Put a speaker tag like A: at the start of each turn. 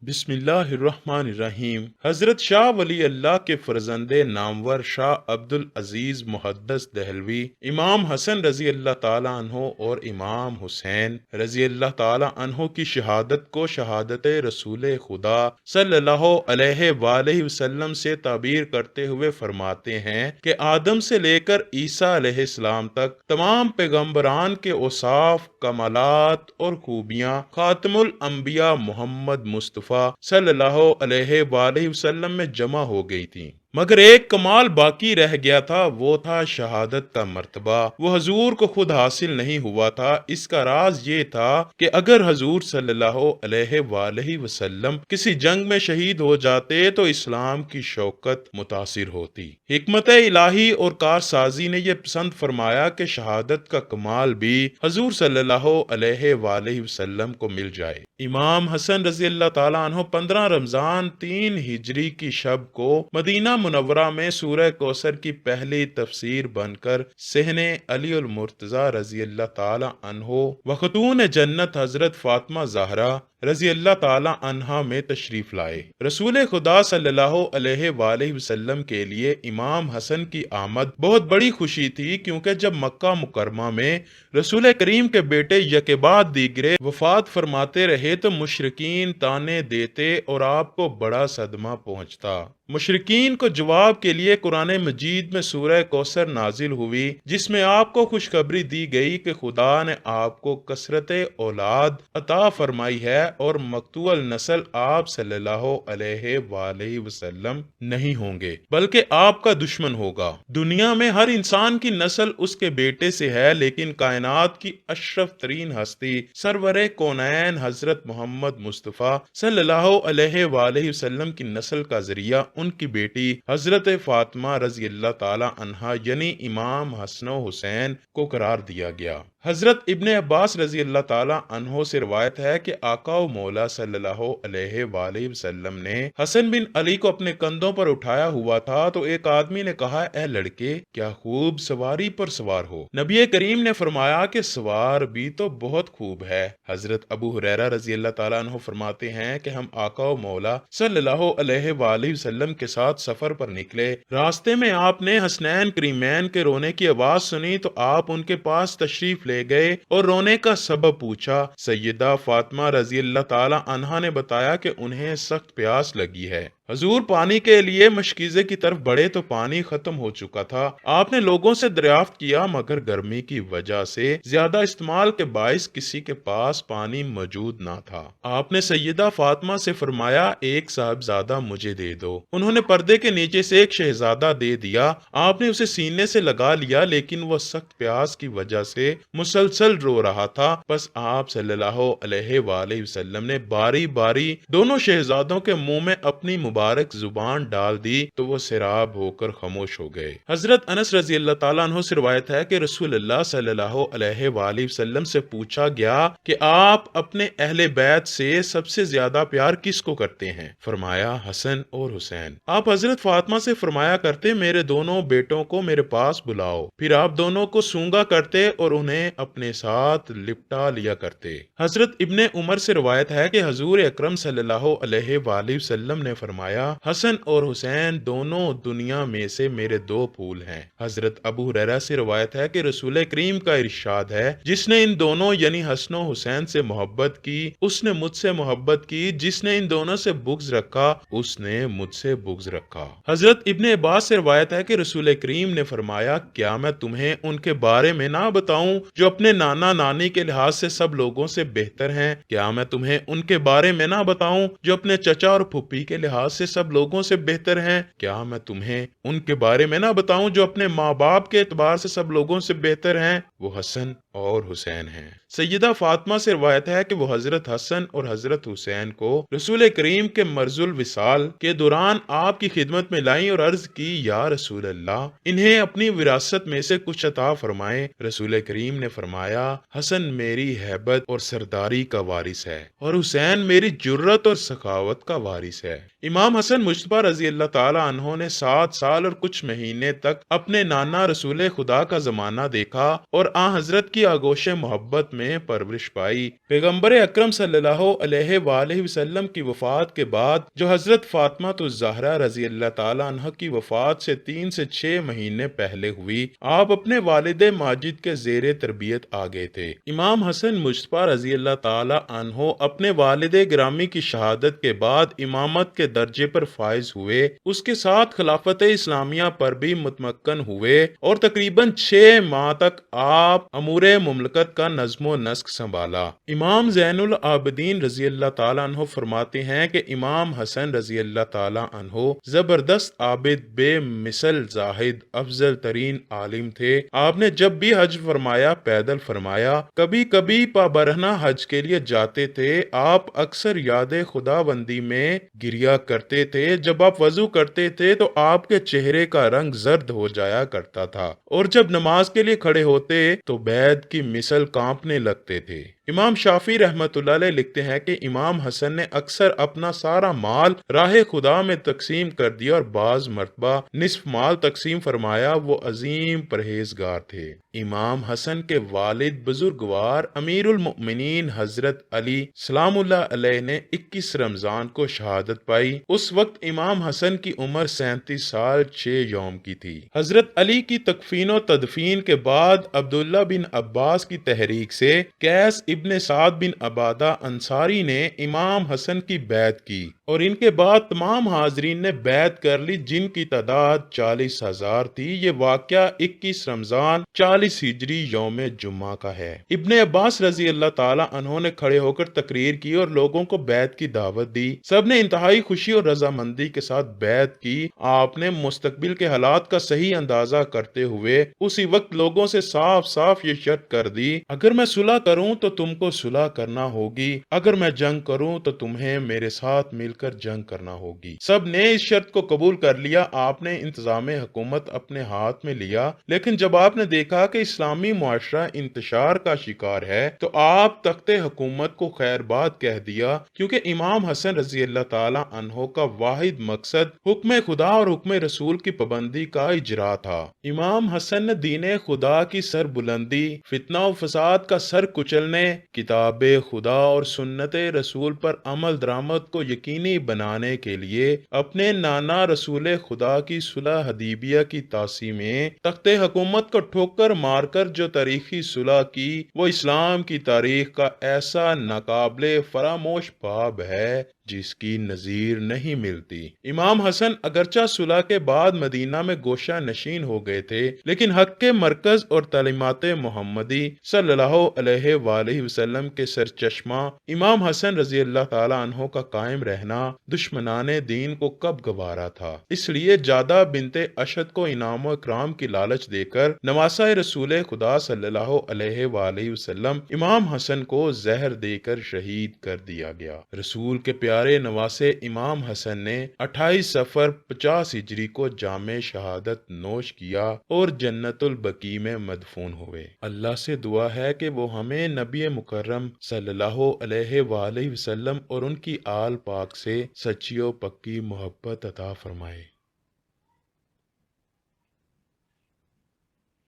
A: بسم اللہ الرحمن الرحیم۔ حضرت شاہ ولی اللہ کے فرزند نامور شاہ عبد العزیز محدث دہلوی، امام حسن رضی اللہ تعالیٰ عنہ اور امام حسین رضی اللہ تعالیٰ عنہ کی شہادت کو شہادت رسول خدا صلی اللہ علیہ وآلہ وسلم سے تعبیر کرتے ہوئے فرماتے ہیں کہ آدم سے لے کر عیسیٰ علیہ السلام تک تمام پیغمبران کے اوصاف، کمالات اور خوبیاں خاتم الانبیاء محمد مصطفیٰ صلی اللہ علیہ وآلہ وسلم میں جمع ہو گئی تھی، مگر ایک کمال باقی رہ گیا تھا، وہ تھا شہادت کا مرتبہ۔ وہ حضور کو خود حاصل نہیں ہوا تھا۔ اس کا راز یہ تھا کہ اگر حضور صلی اللہ علیہ وآلہ وسلم کسی جنگ میں شہید ہو جاتے تو اسلام کی شوکت متاثر ہوتی۔ حکمت الہی اور کارسازی نے یہ پسند فرمایا کہ شہادت کا کمال بھی حضور صلی اللہ علیہ وآلہ وسلم کو مل جائے۔ امام حسن رضی اللہ تعالیٰ عنہ 15 رمضان 3 ہجری کی شب کو مدینہ منورہ میں سورہ کوثر کی پہلی تفسیر بن کر صحن علی المرتضی رضی اللہ تعالیٰ عنہ و خاتون جنت حضرت فاطمہ زہرا رضی اللہ تعالی عنہا میں تشریف لائے۔ رسول خدا صلی اللہ علیہ وآلہ وسلم کے لیے امام حسن کی آمد بہت بڑی خوشی تھی، کیونکہ جب مکہ مکرمہ میں رسول کریم کے بیٹے یکے بعد دیگرے وفات فرماتے رہے تو مشرکین طعنے دیتے اور آپ کو بڑا صدمہ پہنچتا۔ مشرکین کو جواب کے لیے قرآن مجید میں سورہ کوثر نازل ہوئی، جس میں آپ کو خوشخبری دی گئی کہ خدا نے آپ کو کثرت اولاد عطا فرمائی ہے اور مقطوع النسل آپ صلی اللہ علیہ وآلہ وسلم نہیں ہوں گے، بلکہ آپ کا دشمن ہوگا۔ دنیا میں ہر انسان کی نسل اس کے بیٹے سے ہے، لیکن کائنات کی اشرف ترین ہستی سرور کونین حضرت محمد مصطفیٰ صلی اللہ علیہ وآلہ وسلم کی نسل کا ذریعہ ان کی بیٹی حضرت فاطمہ رضی اللہ تعالی عنہا یعنی امام حسن و حسین کو قرار دیا گیا۔ حضرت ابن عباس رضی اللہ تعالی عنہ سے روایت ہے کہ آقا و مولا صلی اللہ علیہ وآلہ وسلم نے حسن بن علی کو اپنے کندھوں پر اٹھایا ہوا تھا تو ایک آدمی نے کہا، اے لڑکے، کیا خوب سواری پر سوار ہو؟ نبی کریم نے فرمایا کہ سوار بھی تو بہت خوب ہے۔ حضرت ابو ہریرہ رضی اللہ تعالی عنہ فرماتے ہیں کہ ہم آقا و مولا صلی اللہ علیہ وآلہ وسلم کے ساتھ سفر پر نکلے، راستے میں آپ نے حسنین کریمین کے رونے کی آواز سنی تو آپ ان کے پاس تشریف لے گئے اور رونے کا سبب پوچھا۔ سیدہ فاطمہ رضی اللہ تعالی عنہا نے بتایا کہ انہیں سخت پیاس لگی ہے۔ حضور پانی کے لیے مشکیزے کی طرف بڑھے تو پانی ختم ہو چکا تھا۔ آپ نے لوگوں سے دریافت کیا، مگر گرمی کی وجہ سے زیادہ استعمال کے باعث کسی کے پاس پانی موجود نہ تھا۔ آپ نے سیدہ فاطمہ سے فرمایا، ایک صاحبزادہ مجھے دے دو۔ انہوں نے پردے کے نیچے سے ایک شہزادہ دے دیا۔ آپ نے اسے سینے سے لگا لیا، لیکن وہ سخت پیاس کی وجہ سے مسلسل رو رہا تھا۔ بس آپ صلی اللہ علیہ وآلہ وسلم نے باری باری دونوں شہزادوں کے منہ میں اپنی مبارک زبان ڈال دی تو وہ سیراب ہو کر خاموش ہو گئے۔ حضرت انس رضی اللہ تعالیٰ عنہ سے روایت ہے کہ رسول اللہ صلی اللہ علیہ وآلہ وسلم سے پوچھا گیا کہ آپ اپنے اہل بیت سے سب سے زیادہ پیار کس کو کرتے ہیں؟ فرمایا حسن اور حسین۔ آپ حضرت فاطمہ سے فرمایا کرتے، میرے دونوں بیٹوں کو میرے پاس بلاؤ، پھر آپ دونوں کو سونگا کرتے اور انہیں اپنے ساتھ لپٹا لیا کرتے۔ حضرت ابن عمر سے روایت ہے کہ حضور اکرم صلی اللہ علیہ وآلہ وسلم نے فرمایا، حسن اور حسین دونوں دنیا میں سے میرے دو پھول ہیں۔ حضرت ابو ہریرہ سے روایت ہے کہ رسول کریم کا ارشاد ہے، جس نے ان دونوں یعنی حسن و حسین سے محبت کی اس نے مجھ سے محبت کی، جس نے ان دونوں سے بغض رکھا اس نے مجھ سے بغض رکھا۔ حضرت ابن عباس سے روایت ہے کہ رسول کریم نے فرمایا، کیا میں تمہیں ان کے بارے میں نہ بتاؤں جو اپنے نانا نانی کے لحاظ سے سب لوگوں سے بہتر ہیں؟ کیا میں تمہیں ان کے بارے میں نہ بتاؤں جو اپنے چچا اور پھپھی کے لحاظ سے سب لوگوں سے بہتر ہیں؟ کیا میں تمہیں ان کے بارے میں نہ بتاؤں جو اپنے ماں باپ کے اعتبار سے سب لوگوں سے بہتر ہیں؟ وہ حسن اور حسین ہیں۔ سیدہ فاطمہ سے روایت ہے کہ وہ حضرت حسن اور حضرت حسین کو رسول کریم کے مرض الوصال کے دوران آپ کی خدمت میں لائیں اور عرض کی، یا رسول اللہ، انہیں اپنی وراثت میں سے کچھ عطا فرمائیں۔ رسول کریم نے فرمایا، حسن میری ہیبت اور سرداری کا وارث ہے اور حسین میری جرت اور سخاوت کا وارث ہے۔ امام حسن مجتبی رضی اللہ تعالی عنہ نے 7 سال اور کچھ مہینے تک اپنے نانا رسول خدا کا زمانہ دیکھا اور آن حضرت کی کی آگوش محبت میں پرورش پائی۔ پیغمبر اکرم صلی اللہ علیہ وآلہ وسلم کی وفات کے بعد جو حضرت فاطمہ الزہرا رضی اللہ تعالیٰ عنہ کی وفات سے 3 سے 6 مہینے پہلے ہوئی، آپ اپنے والد ماجد کے زیر تربیت آ گئے تھے۔ امام حسن مجتبیٰ رضی اللہ تعالیٰ عنہ اپنے والد گرامی کی شہادت کے بعد امامت کے درجے پر فائز ہوئے، اس کے ساتھ خلافت اسلامیہ پر بھی متمکن ہوئے اور تقریباً 6 ماہ تک آپ امور مملکت کا نظم و نسق سنبھالا۔ امام زین العابدین رضی اللہ تعالیٰ عنہ فرماتے ہیں کہ امام حسن رضی اللہ تعالیٰ عنہ زبردست عابد، بے مثل زاہد، افضل ترین عالم تھے۔ آپ نے جب بھی حج فرمایا پیدل فرمایا، کبھی کبھی پابرہنہ حج کے لیے جاتے تھے۔ آپ اکثر یاد خدا بندی میں گریا کرتے تھے۔ جب آپ وضو کرتے تھے تو آپ کے چہرے کا رنگ زرد ہو جایا کرتا تھا، اور جب نماز کے لیے کھڑے ہوتے تو بید کی مثل کانپنے لگتے تھے۔ امام شافعی رحمۃ اللہ علیہ لکھتے ہیں کہ امام حسن نے اکثر اپنا سارا مال راہ خدا میں تقسیم کر دیا اور بعض مرتبہ نصف مال تقسیم فرمایا۔ وہ عظیم پرہیزگار تھے۔ امام حسن کے والد بزرگوار امیر المؤمنین حضرت علی سلام اللہ علیہ نے 21 رمضان کو شہادت پائی۔ اس وقت امام حسن کی عمر 37 سال 6 یوم کی تھی۔ حضرت علی کی تکفین و تدفین کے بعد عبداللہ بن عباس کی تحریک سے قیس ابن سعد بن عبادہ انصاری نے امام حسن کی بیعت کی، اور ان کے بعد تمام حاضرین نے بیعت کر لی، جن کی تعداد 40,000 تھی۔ یہ واقعہ 21 رمضان 40 ہجری یوم جمعہ کا ہے۔ ابن عباس رضی اللہ تعالیٰ عنہ نے کھڑے ہو کر تقریر کی اور لوگوں کو بیعت کی دعوت دی۔ سب نے انتہائی خوشی اور رضامندی کے ساتھ بیعت کی۔ آپ نے مستقبل کے حالات کا صحیح اندازہ کرتے ہوئے اسی وقت لوگوں سے صاف صاف یہ شرط کر دی، اگر میں صلح کروں تو تم کو صلح کرنا ہوگی، اگر میں جنگ کروں تو تمہیں میرے ساتھ مل کر جنگ کرنا ہوگی۔ سب نے اس شرط کو قبول کر لیا۔ آپ نے انتظام حکومت اپنے ہاتھ میں لیا، لیکن جب آپ نے دیکھا کہ اسلامی معاشرہ انتشار کا شکار ہے تو آپ تخت حکومت کو خیر بات کہہ دیا، کیونکہ امام حسن رضی اللہ تعالی عنہ کا واحد مقصد حکم خدا اور حکم رسول کی پابندی کا اجرا تھا۔ امام حسن نے دین خدا کی سر بلندی، فتنہ و فساد کا سر کچلنے، کتاب خدا اور سنت رسول پر عمل درآمد کو یقینی بنانے کے لیے اپنے نانا رسول خدا کی صلح حدیبیہ کی تاسی میں تخت حکومت کو ٹھوکر مار کر جو تاریخی صلح کی، وہ اسلام کی تاریخ کا ایسا ناقابل فراموش باب ہے جس کی نظیر نہیں ملتی۔ امام حسن اگرچہ صلح کے بعد مدینہ میں گوشہ نشین ہو گئے تھے، لیکن حق کے مرکز اور تعلیمات محمدی صلی اللہ علیہ وآلہ وسلم کے سرچشمہ امام حسن رضی اللہ تعالی عنہ کا قائم رہنا دشمنان دین کو کب گوارا تھا۔ اس لیے جادہ بنت اشد کو انعام و اکرام کی لالچ دے کر نواسہ رسول خدا صلی اللہ علیہ وآلہ وسلم امام حسن کو زہر دے کر شہید کر دیا گیا۔ رسول کے پیارے نواسے امام حسن نے 28 صفر 50 ہجری کو جام شہادت نوش کیا اور جنت البقیع میں مدفون ہوئے۔ اللہ سے دعا ہے کہ وہ ہمیں نبی مکرم صلی اللہ علیہ وآلہ وسلم اور ان کی آل پاک سے سچی و پکی محبت عطا فرمائے۔